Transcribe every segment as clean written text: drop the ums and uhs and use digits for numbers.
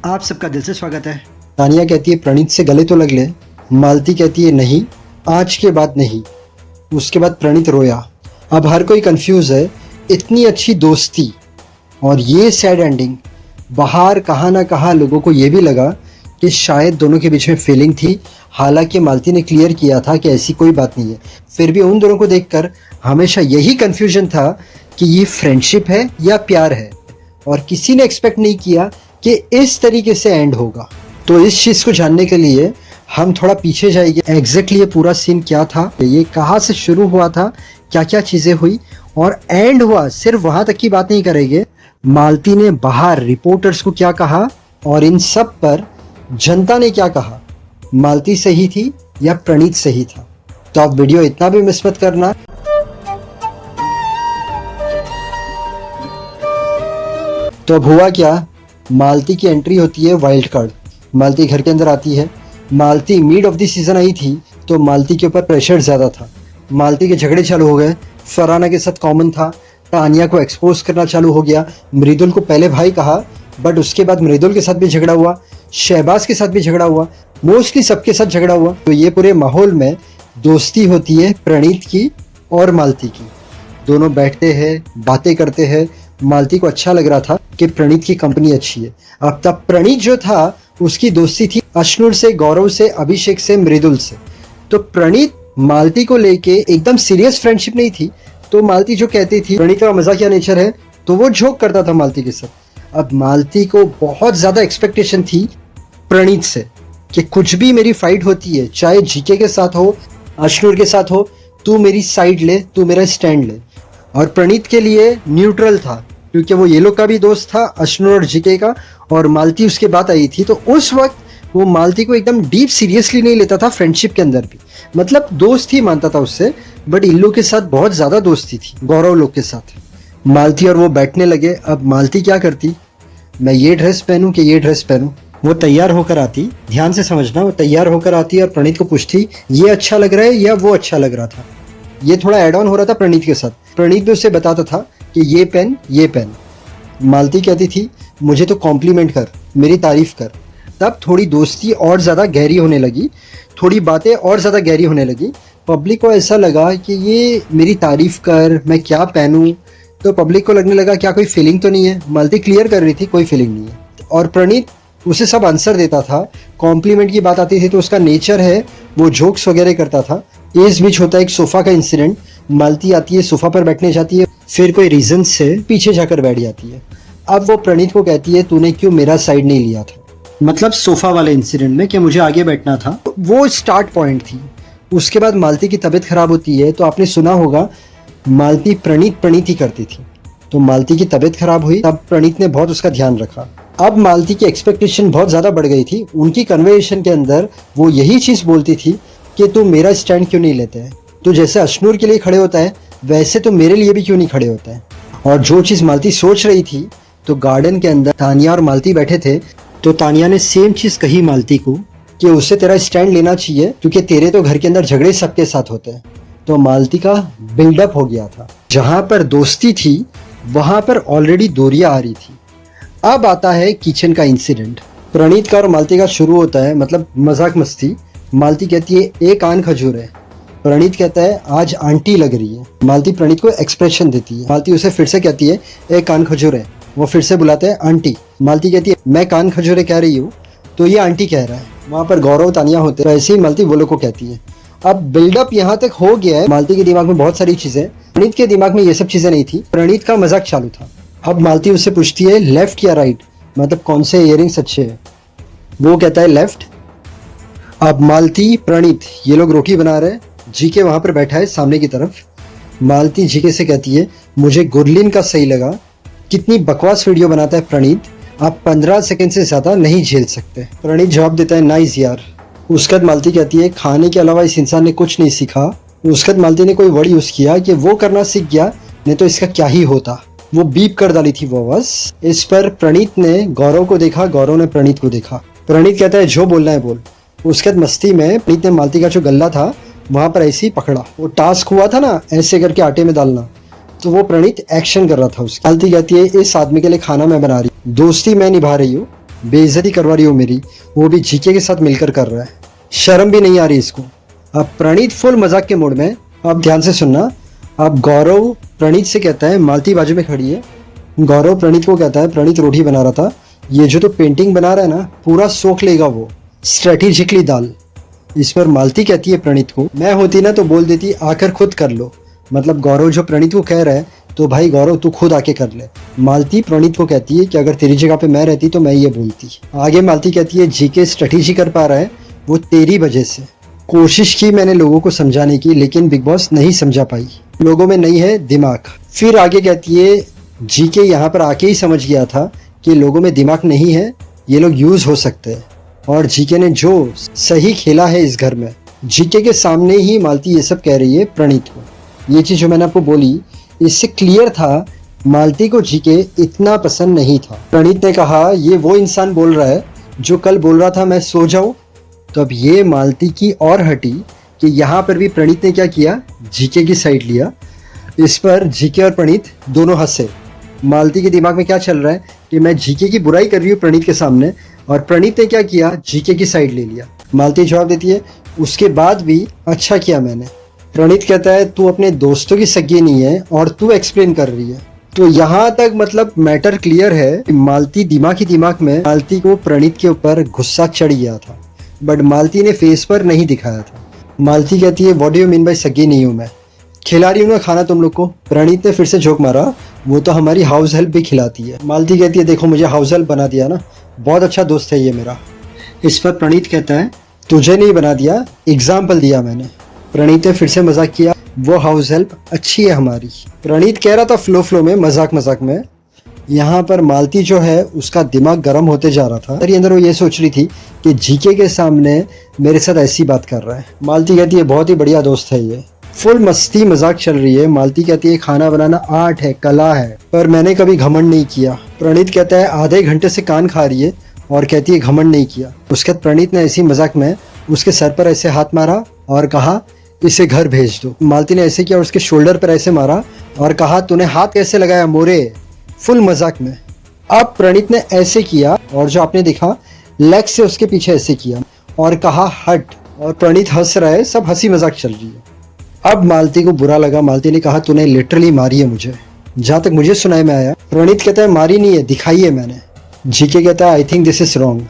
आप सबका दिल से स्वागत है। तानिया कहती है प्रणीत से गले तो लग ले। मालती कहती है नहीं, आज के बाद नहीं। उसके बाद प्रणीत रोया। अब हर कोई कंफ्यूज है, इतनी अच्छी दोस्ती और ये सैड एंडिंग। बाहर कहाँ ना कहाँ लोगों को ये भी लगा कि शायद दोनों के बीच में फीलिंग थी, हालांकि मालती ने क्लियर किया था कि ऐसी कोई बात नहीं है। फिर भी उन दोनों को देखकर हमेशा यही कंफ्यूजन था कि ये फ्रेंडशिप है या प्यार है, और किसी ने एक्सपेक्ट नहीं किया कि इस तरीके से एंड होगा। तो इस चीज़ को जानने के लिए हम थोड़ा पीछे जाएंगे। एग्जैक्टली ये पूरा सीन क्या था, ये कहाँ से शुरू हुआ था, क्या क्या चीज़ें हुई और एंड हुआ, सिर्फ वहाँ तक की बात नहीं करेंगे। मालती ने बाहर रिपोर्टर्स को क्या कहा और इन सब पर जनता ने क्या कहा, मालती सही थी या प्रणीत सही था। तो आप वीडियो इतना भी मिस मत करना। तो अब हुआ क्या, मालती की एंट्री होती है वाइल्ड कार्ड। मालती घर के अंदर आती है। Malti mid of the season आई थी तो मालती के ऊपर प्रेशर ज़्यादा था। मालती के झगड़े चालू हो गए। फरहाना के साथ कॉमन था, तानिया को एक्सपोज करना चालू हो गया। मृदुल को पहले भाई कहा, बट उसके बाद मृदुल के साथ भी झगड़ा हुआ, शहबाज के साथ भी झगड़ा हुआ, मोस्टली सबके साथ झगड़ा हुआ। तो ये पूरे माहौल में दोस्ती होती है प्रणीत की और मालती की। दोनों बैठते हैं, बातें करते हैं। मालती को अच्छा लग रहा था कि प्रणीत की कंपनी अच्छी है। अब तब प्रणीत जो था उसकी दोस्ती थी अश्नुर से, गौरव से, अभिषेक से, मृदुल से। तो प्रणीत मालती को लेके एकदम सीरियस फ्रेंडशिप नहीं थी। तो मालती जो कहती थी प्रणीत का मजाकिया नेचर है, तो वो जोक करता था मालती के साथ। अब मालती को बहुत ज्यादा एक्सपेक्टेशन थी प्रणीत से कि कुछ भी मेरी फाइट होती है, चाहे जीके के साथ हो, अश्नुर के साथ हो, तू मेरी साइड ले, तू मेरा स्टैंड ले। और प्रणीत के लिए न्यूट्रल था क्योंकि वो ये लोग का भी दोस्त था, अश्नुर और जीके का, और मालती उसके बाद आई थी। तो उस वक्त वो मालती को एकदम डीप सीरियसली नहीं लेता था फ्रेंडशिप के अंदर भी, मतलब दोस्त ही मानता था उससे, बट इन लोग के साथ बहुत ज़्यादा दोस्ती थी, गौरव लोग के साथ। मालती और वो बैठने लगे। अब मालती क्या करती, मैं ये ड्रेस पहनूं कि ये ड्रेस पहनूं। वो तैयार होकर आती, ध्यान से समझना, वो तैयार होकर आती और प्रणीत को पूछती ये अच्छा लग रहा है या वो अच्छा लग रहा था। ये थोड़ा एड ऑन हो रहा था प्रणीत के साथ। प्रणीत भी उसे बताता था कि ये पहन, ये पहन। मालती कहती थी मुझे तो कॉम्प्लीमेंट कर, मेरी तारीफ कर। तब थोड़ी दोस्ती और ज़्यादा गहरी होने लगी, थोड़ी बातें और ज़्यादा गहरी होने लगी। पब्लिक को ऐसा लगा कि ये मेरी तारीफ कर, मैं क्या पहनूं। तो पब्लिक को लगने लगा क्या कोई फीलिंग तो नहीं है। मालती क्लियर कर रही थी कोई फीलिंग नहीं है, और प्रणीत उसे सब आंसर देता था। कॉम्प्लीमेंट की बात आती थी तो उसका नेचर है वो जोक्स वगैरह करता था। इस बीच होता है एक सोफ़ा का इंसिडेंट। मालती आती है, सोफ़ा पर बैठने जाती है, फिर कोई रीज़न से पीछे जाकर बैठ जाती है। अब वो प्रणीत को कहती है तूने क्यों मेरा साइड नहीं लिया था, मतलब सोफ़ा वाले इंसिडेंट में कि मुझे आगे बैठना था। तो वो स्टार्ट पॉइंट थी। उसके बाद मालती की तबीयत खराब होती है। तो आपने सुना होगा मालती प्रणीत ही करती थी। तो मालती की तबीयत खराब हुई, तब प्रणीत ने बहुत उसका ध्यान रखा। अब मालती की एक्सपेक्टेशन बहुत ज़्यादा बढ़ गई थी। उनकी कन्वर्सेशन के अंदर वो यही चीज़ बोलती थी कि तू मेरा स्टैंड क्यों नहीं लेते है, तो जैसे अश्नुर के लिए खड़े होता है वैसे तो मेरे लिए भी क्यों नहीं खड़े होता है। और जो चीज़ मालती सोच रही थी, तो गार्डन के अंदर तानिया और मालती बैठे थे। तो तानिया ने सेम चीज़ कही मालती को कि उससे तेरा स्टैंड लेना चाहिए क्योंकि तेरे तो घर के अंदर झगड़े सबके साथ होते हैं। तो मालती का बिल्डअप हो गया था। जहाँ पर दोस्ती थी वहाँ पर ऑलरेडी दूरियां आ रही थी। अब आता है किचन का इंसिडेंट। प्रणीत का और मालती का शुरू होता है, मतलब मजाक मस्ती। मालती कहती है एक कान खजूर है। प्रणीत कहता है आज आंटी लग रही है। मालती प्रणीत को एक्सप्रेशन देती है। मालती उसे फिर से कहती है एक कान खजूर है। वो फिर से बुलाते हैं आंटी। मालती कहती है मैं कान खजूरे कह रही हूँ, तो ये आंटी कह रहा है। वहाँ पर गौरव तानिया होते हैं, ऐसे ही मालती वो लोग को कहती है। अब बिल्डअप यहाँ तक हो गया है। मालती के दिमाग में बहुत सारी चीज़ें, प्रणीत के दिमाग में ये सब चीज़ें नहीं थी। प्रणीत का मजाक चालू था। अब मालती उससे पूछती है लेफ्ट या राइट, मतलब कौन से इयरिंग्स अच्छे हैं। वो कहता है लेफ्ट। अब मालती प्रणीत ये लोग रोटी बना रहे हैं। जीके वहाँ पर बैठा है सामने की तरफ। मालती जीके से कहती है मुझे गुरलीन का सही लगा, कितनी बकवास वीडियो बनाता है प्रणीत, आप 15 सेकंड से ज़्यादा नहीं झेल सकते। प्रणीत जवाब देता है नाइस यार। उसके बाद मालती कहती है खाने के अलावा इस इंसान ने कुछ नहीं सीखा। उसके बाद मालती ने कोई वर्ड यूज़ किया कि वो करना सीख गया, नहीं तो इसका क्या ही होता। वो बीप कर डाली थी वो बस। इस पर प्रणीत ने गौरव को देखा, गौरव ने प्रणीत को देखा। प्रणीत कहता है जो बोलना है बोल। उसके बाद मस्ती में प्रणीत ने मालती का जो गल्ला था वहाँ पर ऐसे ही पकड़ा। वो टास्क हुआ था ना ऐसे करके आटे में डालना, तो वो प्रणीत एक्शन कर रहा था उसकी। मालती कहती है इस आदमी के लिए खाना मैं बना रही हूँ, दोस्ती मैं निभा रही हूँ, बेइज्जती करवा रही हो मेरी, वो भी जीके के साथ मिलकर कर रहा है, शर्म भी नहीं आ रही इसको। अब प्रणीत फुल मजाक के मूड में, अब ध्यान से सुनना। अब गौरव प्रणीत से कहता है, मालती बाजू में खड़ी है, गौरव प्रणीत को कहता है, प्रणीत रोटी बना रहा था, ये जो तो पेंटिंग बना रहा है ना पूरा सोख लेगा वो, स्ट्रेटेजिकली दाल। इस पर मालती कहती है प्रणीत को, मैं होती ना तो बोल देती आकर खुद कर लो। मतलब गौरव जो प्रणीत को कह रहा है, तो भाई गौरव तू खुद आके कर ले। मालती प्रणीत को कहती है कि अगर तेरी जगह पे मैं रहती तो मैं ये बोलती। आगे मालती कहती है, जीके स्ट्रेटेजी कर पा रहा है वो तेरी वजह से। कोशिश की मैंने लोगों को समझाने की, लेकिन बिग बॉस नहीं समझा पाई, लोगों में नहीं है दिमाग। फिर आगे कहती है, जीके यहाँ पर आके ही समझ गया था कि लोगों में दिमाग नहीं है, ये लोग यूज हो सकते हैं, और जीके ने जो सही खेला है इस घर में। जीके के सामने ही मालती ये सब कह रही है प्रणीत को। ये चीज़ जो मैंने आपको बोली, इससे क्लियर था मालती को जीके इतना पसंद नहीं था। प्रणीत ने कहा, ये वो इंसान बोल रहा है जो कल बोल रहा था मैं सो जाऊं। तो अब ये मालती की और हटी कि यहाँ पर भी प्रणीत ने क्या किया, जीके की साइड लिया। इस पर जीके और प्रणीत दोनों हंसे। मालती के दिमाग में क्या चल रहा है कि मैं जीके की बुराई कर रही हूँ प्रणीत के सामने, और प्रणीत ने क्या किया, जीके की साइड ले लिया। मालती जवाब देती है, उसके बाद भी अच्छा किया मैंने। प्रणीत कहता है, तू अपने दोस्तों की सगी नहीं है और तू एक्सप्लेन कर रही है। तो यहाँ तक मतलब मैटर क्लियर है कि मालती दिमाग में मालती को प्रणीत के ऊपर गुस्सा चढ़ गया था, बट मालती ने फेस पर नहीं दिखाया था। मालती कहती है, what do you mean by सगी नहीं हूँ मैं, खिला रही हूँ ना खाना तुम लोग को। प्रणीत ने फिर से जोक मारा, वो तो हमारी हाउस हेल्प भी खिलाती है। मालती कहती है, देखो मुझे हाउस हेल्प बना दिया ना, बहुत अच्छा दोस्त है ये मेरा। इस पर प्रणीत कहता है, तुझे नहीं बना दिया, एग्जाम्पल दिया मैंने। प्रणीत ने फिर से मजाक किया, वो हाउस हेल्प अच्छी है हमारी। प्रणीत कह रहा था फ्लो में, मजाक में। यहाँ पर मालती जो है उसका दिमाग गर्म होते जा रहा था। अंदर वो ये सोच रही थी कि जीके के सामने मेरे साथ ऐसी बात कर रहा है। मालती कहती है, बहुत ही बढ़िया दोस्त है ये। फुल मस्ती मजाक चल रही है। मालती कहती है, खाना बनाना आर्ट है, कला है, पर मैंने कभी घमंड नहीं किया। प्रणीत कहता है, आधे घंटे से कान खा रही है और कहती है घमंड नहीं किया। उसके बाद प्रणीत ने ऐसी मजाक में उसके सर पर ऐसे हाथ मारा और कहा, इसे घर भेज दो। मालती ने ऐसे किया और उसके शोल्डर पर ऐसे मारा और कहा, तूने हाथ कैसे लगाया मोरे, फुल मजाक में। अब प्रणीत ने ऐसे किया और जो आपने देखा लेग से उसके पीछे ऐसे किया और कहा हट, और प्रणीत हंस रहा है, सब हंसी मजाक चल रही है। अब मालती को बुरा लगा। मालती ने कहा, तूने लिटरली मारी है मुझे, जहाँ तक मुझे सुनाई में आया। प्रणीत कहता है, मारी नहीं है, दिखाई है मैंने। जीके कहता है, I think this is wrong.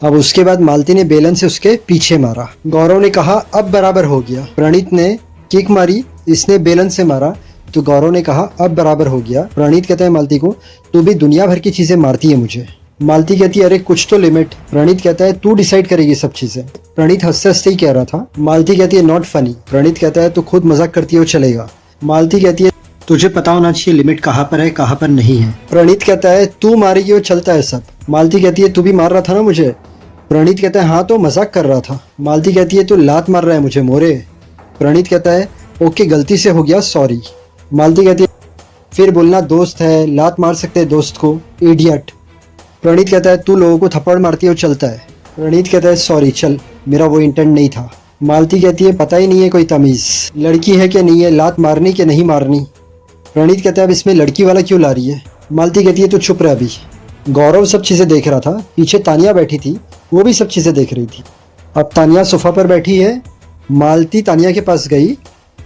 अब उसके बाद मालती ने बेलन से उसके पीछे मारा। गौरव ने कहा, अब बराबर हो गया। प्रणीत ने किक मारी, इसने बेलन से मारा, तो गौरव ने कहा अब बराबर हो गया। प्रणीत कहता है मालती को, तू भी दुनिया भर की चीजें मारती है मुझे। मालती कहती है, अरे कुछ तो लिमिट। प्रणीत कहता है, तू डिसाइड करेगी सब चीजें। प्रणीत हंसते हंसते ही कह रहा था। मालती कहती है, नॉट फनी। प्रणीत कहता है, तू खुद मजाक करती हो, चलेगा। मालती कहती है, तुझे पता होना चाहिए लिमिट कहाँ पर है कहाँ पर नहीं है। प्रणीत कहता है, तू मारेगी वो चलता है सब। मालती कहती है, तू भी मार रहा था ना मुझे। प्रणीत कहता है, हाँ तो मजाक कर रहा था। मालती कहती है, तू लात मार रहा है मुझे मोरे। प्रणीत कहता है, ओके गलती से हो गया, सॉरी। मालती कहती है, फिर बोलना दोस्त है, लात मार सकते हैं दोस्त को, इडियट। प्रणीत कहता है, तू लोगों को थप्पड़ मारती हो, चलता है। प्रणीत कहता है, सॉरी चल, मेरा वो इंटेंट नहीं था। मालती कहती है, पता ही नहीं है कोई तमीज़, लड़की है कि नहीं है, लात मारनी कि नहीं मारनी। प्रणीत कहता है, अब इसमें लड़की वाला क्यों ला रही है। मालती कहती है, तू चुप रह अभी। गौरव सब चीज़ें देख रहा था, पीछे तानिया बैठी थी, वो भी सब चीज़ें देख रही थी। अब तानिया सोफा पर बैठी है। मालती तानिया के पास गई।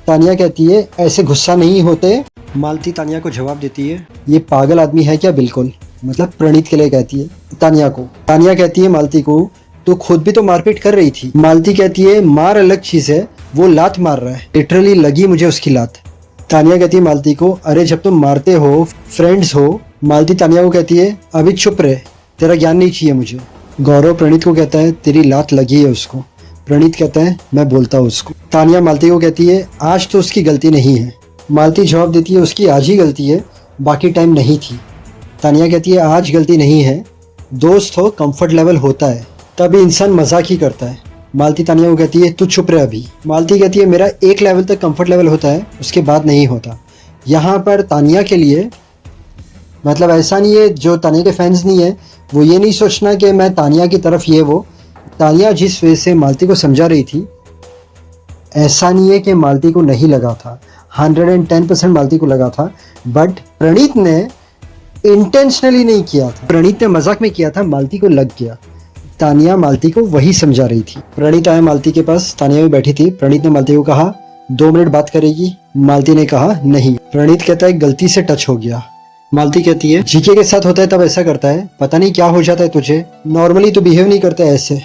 तानिया कहती है, ऐसे गुस्सा नहीं होते। मालती तानिया को जवाब देती है, ये पागल आदमी है क्या, बिल्कुल। मतलब प्रणीत के लिए कहती है तानिया को। तानिया कहती है मालती को, तो खुद भी तो मारपीट कर रही थी। मालती कहती है, मार अलग चीज़ है, वो लात मार रहा है, लिटरली लगी मुझे उसकी लात। तानिया कहती है मालती को, अरे जब तुम मारते हो, फ्रेंड्स हो। मालती तानिया को कहती है, अभी चुप रहे, तेरा ज्ञान नहीं चाहिए मुझे। गौरव प्रणीत को कहता है, तेरी लात लगी है उसको। प्रणीत कहता है, मैं बोलता हूँ उसको। तानिया मालती को कहती है, आज तो उसकी गलती नहीं है। मालती जवाब देती है, उसकी आज ही गलती है, बाकी टाइम नहीं थी। तानिया कहती है, आज गलती नहीं है, दोस्त हो, कंफर्ट लेवल होता है, तभी इंसान मजाक ही करता है। मालती तानिया को कहती है, तू चुप रहे अभी। मालती कहती है, मेरा एक लेवल तक कंफर्ट लेवल होता है, उसके बाद नहीं होता। यहाँ पर तानिया के लिए मतलब ऐसा नहीं है, जो तानिया के फैंस नहीं है वो ये नहीं सोचना कि मैं तानिया की तरफ ये वो। तानिया जिस वे से मालती को समझा रही थी, ऐसा नहीं है कि मालती को नहीं लगा था, 110% मालती को लगा था, बट प्रणीत ने इंटेंशनली नहीं किया था, प्रणीत ने मजाक में किया था, मालती को लग गया। तानिया मालती को वही समझा रही थी। प्रणीत आया मालती के पास, तानिया भी बैठी थी। प्रणीत ने मालती को कहा 2 मिनट बात करेगी? मालती ने कहा नहीं। प्रणीत कहता है गलती से टच हो गया। मालती कहती है जीके के साथ होता है तब ऐसा करता है, पता नहीं क्या हो जाता है तुझे, नॉर्मली तो बिहेव नहीं करता है ऐसे।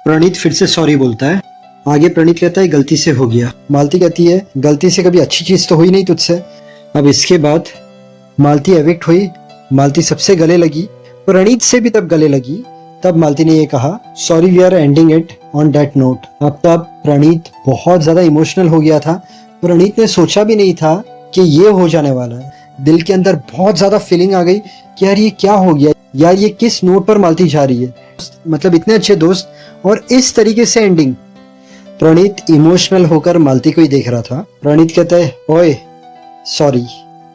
प्रणीत फिर से सॉरी बोलता है। आगे प्रणीत कहता है गलती से हो गया। मालती कहती है गलती से कभी अच्छी चीज तो हुई नहीं तुझसे। अब इसके बाद मालती एविक्ट हुई, मालती सबसे गले लगी, प्रणीत से भी तब गले लगी। तब मालती ने ये कहा sorry we are ending it on that note. अब तब प्रणीत बहुत ज्यादा इमोशनल हो गया था। प्रणीत ने सोचा भी नहीं था कि ये हो जाने वाला है। दिल के अंदर बहुत ज्यादा फीलिंग आ गई कि यार ये क्या हो गया, यार ये किस नोट पर मालती जा रही है, मतलब इतने अच्छे दोस्त और इस तरीके से एंडिंग। प्रणीत इमोशनल होकर मालती को ही देख रहा था। प्रणीत कहता है ओए सॉरी।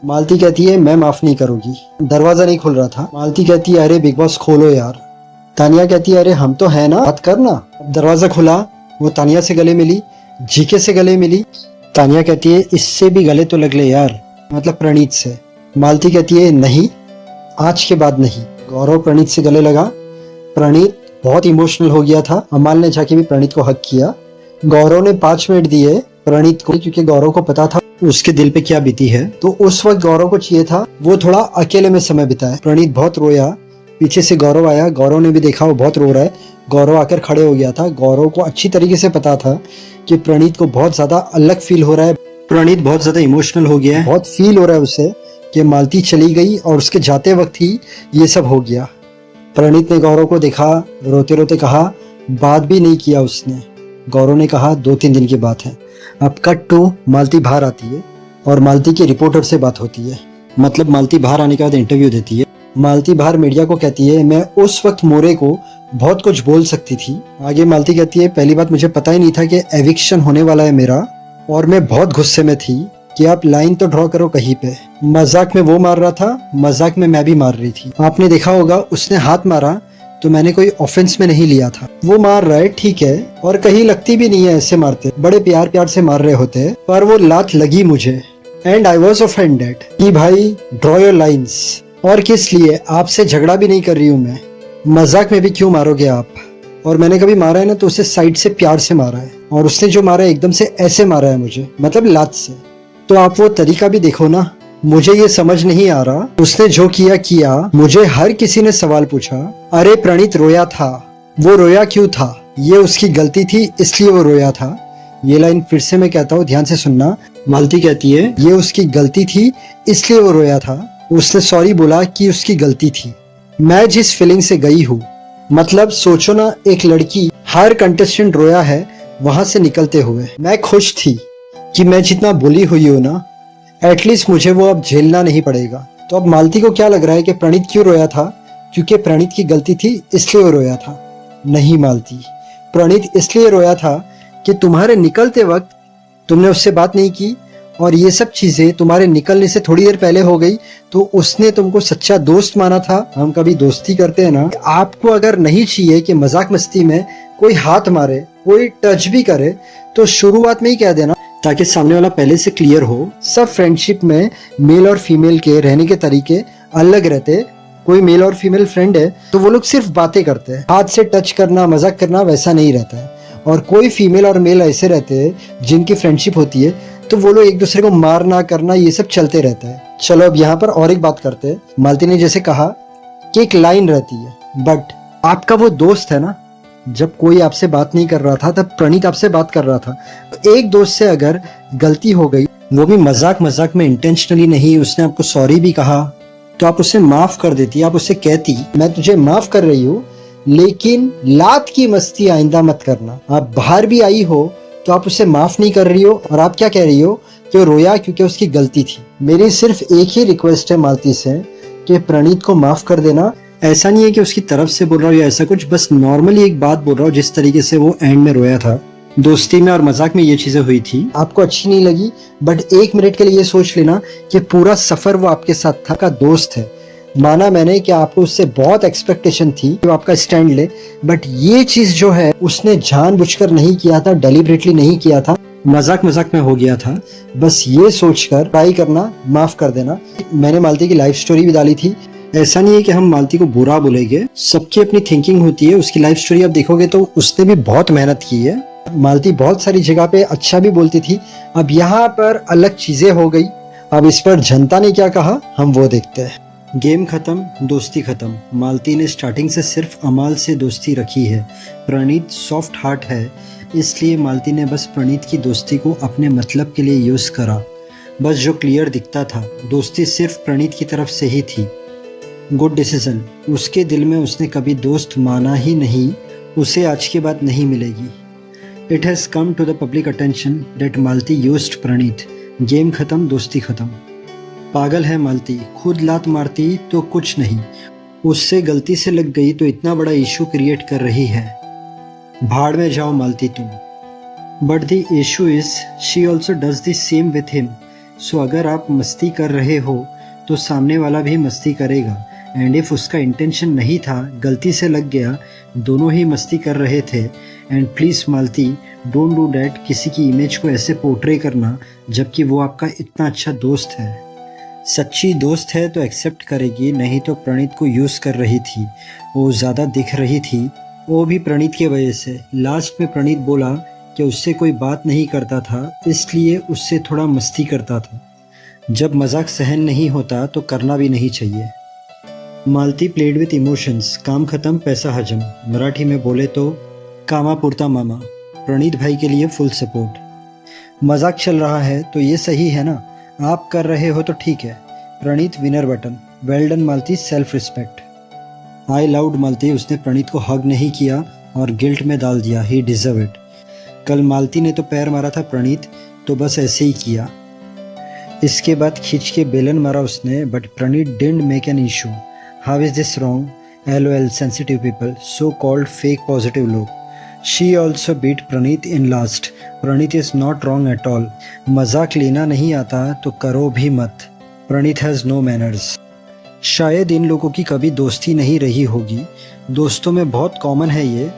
मालती कहती है मैं माफ नहीं करूंगी। दरवाजा नहीं खुल रहा था। मालती कहती है अरे बिग बॉस खोलो यार। तानिया कहती है अरे हम तो है ना, बात करना। दरवाजा खुला, वो तानिया से गले मिली, जीके से गले मिली। तानिया कहती है इससे भी गले तो लग ले यार, मतलब प्रणीत से। मालती कहती है नहीं, आज के बाद नहीं। गौरव प्रणीत से गले लगा। प्रणीत बहुत इमोशनल हो गया था। अमाल ने जाके भी प्रणीत को हक किया। गौरव ने 5 मिनट दिए प्रणीत को, क्योंकि गौरव को पता था उसके दिल पे क्या बीती है। तो उस वक्त गौरव को चाहिए था वो थोड़ा अकेले में समय बिताए। प्रणीत बहुत रोया। पीछे से गौरव आया, गौरव ने भी देखा वो बहुत रो रहा है। गौरव आकर खड़े हो गया था। गौरव को अच्छी तरीके से पता था कि प्रणीत को बहुत ज्यादा अलग फील हो रहा है। प्रणीत बहुत ज्यादा इमोशनल हो गया है, बहुत फील हो रहा है उसे कि मालती चली गई और उसके जाते वक्त ही ये सब हो गया। प्रणीत ने गौरव को देखा, रोते रोते कहा, बात भी नहीं किया उसने। गौरव ने कहा 2-3 दिन की बात है। अब कट टू मालती बाहर आती है और मालती की रिपोर्टर से बात होती है, मतलब मालती बाहर आने के बाद इंटरव्यू देती है। मालती बाहर मीडिया को कहती है मैं उस वक्त मोरे को बहुत कुछ बोल सकती थी। आगे मालती कहती है पहली बात मुझे पता ही नहीं था कि एविक्शन होने वाला है मेरा, और मैं बहुत गुस्से में थी कि आप लाइन तो ड्रॉ करो कहीं पे। मजाक में वो मार रहा था, मजाक में मैं भी मार रही थी। आपने देखा होगा उसने हाथ मारा तो मैंने कोई ऑफेंस में नहीं लिया था। वो मार रहा है ठीक है, और कहीं लगती भी नहीं है ऐसे मारते, बड़े प्यार प्यार से मार रहे होते, पर वो लात लगी मुझे एंड आई वॉज ऑफेंडेड कि भाई ड्रॉ योर लाइन्स। और किस लिए, आपसे झगड़ा भी नहीं कर रही हूँ मैं, मजाक में भी क्यों मारोगे आप। और मैंने कभी मारा है ना तो उसे साइड से प्यार से मारा है, और उसने जो मारा है एकदम से ऐसे मारा है मुझे, मतलब लात से। तो आप वो तरीका भी देखो ना, मुझे ये समझ नहीं आ रहा। उसने जो किया किया। मुझे हर किसी ने सवाल पूछा अरे प्रणीत रोया था, वो रोया क्यों था, ये उसकी गलती थी इसलिए वो रोया था। ये लाइन फिर से मैं कहता हूँ, ध्यान से सुनना। मालती कहती है ये उसकी गलती थी इसलिए वो रोया था। उसने सॉरी बोला कि उसकी गलती थी। मैं जिस फीलिंग से गई हूँ, मतलब सोचो ना, एक लड़की, हर कंटेस्टेंट रोया है वहां से निकलते हुए। मैं खुश थी कि मैं जितना बोली हुई हूँ ना, एटलीस्ट मुझे वो अब झेलना नहीं पड़ेगा। तो अब मालती को क्या लग रहा है कि प्रणीत क्यों रोया था, क्योंकि प्रणीत की गलती थी इसलिए वो रोया था। नहीं मालती, प्रणीत इसलिए रोया था कि तुम्हारे निकलते वक्त तुमने उससे बात नहीं की, और ये सब चीजें तुम्हारे निकलने से थोड़ी देर पहले हो गई, तो उसने तुमको सच्चा दोस्त माना था। हम कभी दोस्ती करते हैं ना, आपको अगर नहीं चाहिए कि मजाक मस्ती में कोई हाथ मारे, कोई टच भी करे, तो शुरुआत में ही कह देना, ताकि सामने वाला पहले से क्लियर हो। सब फ्रेंडशिप में मेल और फीमेल के रहने के तरीके अलग रहते। कोई मेल और फीमेल फ्रेंड है तो वो लोग सिर्फ बातें करते हैं, हाथ से टच करना, मजाक करना वैसा नहीं रहता है। और कोई फीमेल और मेल ऐसे रहते हैं जिनकी फ्रेंडशिप होती है तो वो लोग एक दूसरे को मारना करना ये सब चलते रहता है। चलो अब यहाँ पर और एक बात करते हैं। मालती ने जैसे कहा कि एक लाइन रहती है, बट आपका वो दोस्त है ना, जब कोई आपसे बात नहीं कर रहा था तब प्रणीत आपसे बात कर रहा था। तो एक दोस्त से अगर गलती हो गई, वो भी मजाक मजाक में, इंटेंशनली नहीं, उसने आपको सॉरी भी कहा, तो आप उसे माफ कर देती। आप उससे कहती मैं तुझे माफ कर रही हूँ, लेकिन लात की मस्ती आइंदा मत करना। आप बाहर भी आई हो तो आप उसे माफ नहीं कर रही हो, और आप क्या कह रही हो कि वो रोया क्योंकि उसकी गलती थी। मेरी सिर्फ एक ही रिक्वेस्ट है मालती से कि प्रणीत को माफ कर देना। ऐसा नहीं है कि उसकी तरफ से बोल रहा हूँ या ऐसा कुछ, बस नॉर्मली एक बात बोल रहा हूँ। जिस तरीके से वो एंड में रोया था, दोस्ती में और मजाक में ये चीजें हुई थी, आपको अच्छी नहीं लगी, बट 1 मिनट के लिए ये सोच लेना कि पूरा सफर वो आपके साथ था, का दोस्त है। माना मैंने कि आपको उससे बहुत एक्सपेक्टेशन थी कि वो आपका स्टैंड ले, बट ये चीज जो है उसने जानबूझकर नहीं किया था, डेलिबरेटली नहीं किया था। मजाक मजाक में हो गया था। बस ये सोचकर ट्राई करना, माफ कर देना। मैंने मालती की लाइफ स्टोरी भी डाली थी। ऐसा नहीं है कि हम मालती को बुरा बोलेंगे, सबकी अपनी थिंकिंग होती है। उसकी लाइफ स्टोरी आप देखोगे तो उसने भी बहुत मेहनत की है। मालती बहुत सारी जगह पे अच्छा भी बोलती थी, अब यहाँ पर अलग चीजें हो गई। अब इस पर जनता ने क्या कहा हम वो देखते हैं। गेम खत्म, दोस्ती खत्म। मालती ने स्टार्टिंग से सिर्फ अमाल से दोस्ती रखी है। प्रणीत सॉफ्ट हार्ट है, इसलिए मालती ने बस प्रणीत की दोस्ती को अपने मतलब के लिए यूज करा। बस जो क्लियर दिखता था, दोस्ती सिर्फ प्रणीत की तरफ से ही थी। Good decision. उसके दिल में उसने कभी दोस्त माना ही नहीं, उसे आज के बाद नहीं मिलेगी। It has come to the public attention that Malti used Praneet. Game खत्म, दोस्ती खत्म। पागल है मालती, खुद लात मारती तो कुछ नहीं, उससे गलती से लग गई तो इतना बड़ा इशू क्रिएट कर रही है। भाड़ में जाओ मालती तुम। But the issue is she also does the same with him. So अगर आप मस्ती कर रहे हो तो सामने वाला भी मस्ती करेगा। एंड इफ उसका इंटेंशन नहीं था, गलती से लग गया, दोनों ही मस्ती कर रहे थे। And please Malti, don't do that. किसी की इमेज को ऐसे पोर्ट्रे करना जबकि वो आपका इतना अच्छा दोस्त है। सच्ची दोस्त है तो एक्सेप्ट करेगी, नहीं तो प्रणीत को यूज़ कर रही थी। वो ज़्यादा दिख रही थी, वो भी प्रणीत की वजह से। लास्ट में प्रणीत बोला कि उससे कोई बात नहीं करता था, इसलिए उससे थोड़ा मस्ती करता था। जब मजाक सहन नहीं होता तो करना भी नहीं चाहिए। मालती प्लेड विथ इमोशंस। काम खत्म, पैसा हजम। मराठी में बोले तो कामा पुरता मामा। प्रणीत भाई के लिए फुल सपोर्ट। मजाक चल रहा है तो ये सही है ना, आप कर रहे हो तो ठीक है। Praneet winner button. Well done Malti, self respect. I loved Malti. उसने प्रणीत को हग नहीं किया और गिल्ट में डाल दिया। He deserve it. कल मालती ने तो पैर मारा था प्रणीत, तो बस ऐसे ही किया। इसके बाद खींच के बेलन मारा उसने, but Praneet didn't make an issue. How is this wrong? LOL sensitive people, so called fake positive लोग। She also beat Praneet in last. Praneet is not wrong at all. मजाक लेना नहीं आता तो करो भी मत। Praneet has no manners. शायद इन लोगों की कभी दोस्ती नहीं रही होगी, दोस्तों में बहुत कॉमन है ये।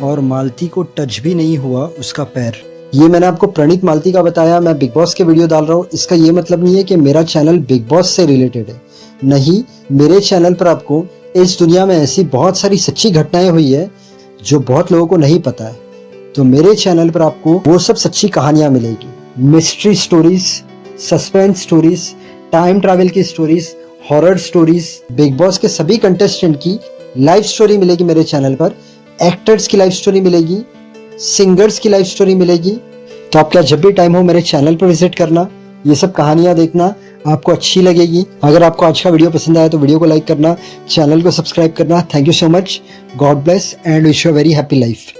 और मालती को टच भी नहीं हुआ उसका पैर। ये मैंने आपको प्रणीत मालती का बताया। मैं बिग बॉस के वीडियो डाल रहा हूँ, इसका ये मतलब नहीं है कि मेरा चैनल बिग बॉस से रिलेटेड है। नहीं, मेरे चैनल पर आपको इस दुनिया में ऐसी बहुत सारी सच्ची घटनाएं हुई है जो बहुत लोगों को नहीं पता है। तो मेरे चैनल पर आपको वो सब सच्ची कहानियां मिलेगी। Mystery stories, suspense stories, time travel की stories, horror stories, Bigg Boss के सभी कंटेस्टेंट की लाइफ स्टोरी मिलेगी मेरे चैनल पर। एक्टर्स की लाइफ स्टोरी मिलेगी, सिंगर्स की लाइफ स्टोरी मिलेगी। तो आप क्या जब भी टाइम हो मेरे चैनल पर विजिट करना, ये सब कहानियां देखना, आपको अच्छी लगेगी। अगर आपको आज का वीडियो पसंद आया तो वीडियो को लाइक करना, चैनल को सब्सक्राइब करना। Thank you so much. God bless and wish you a very happy life.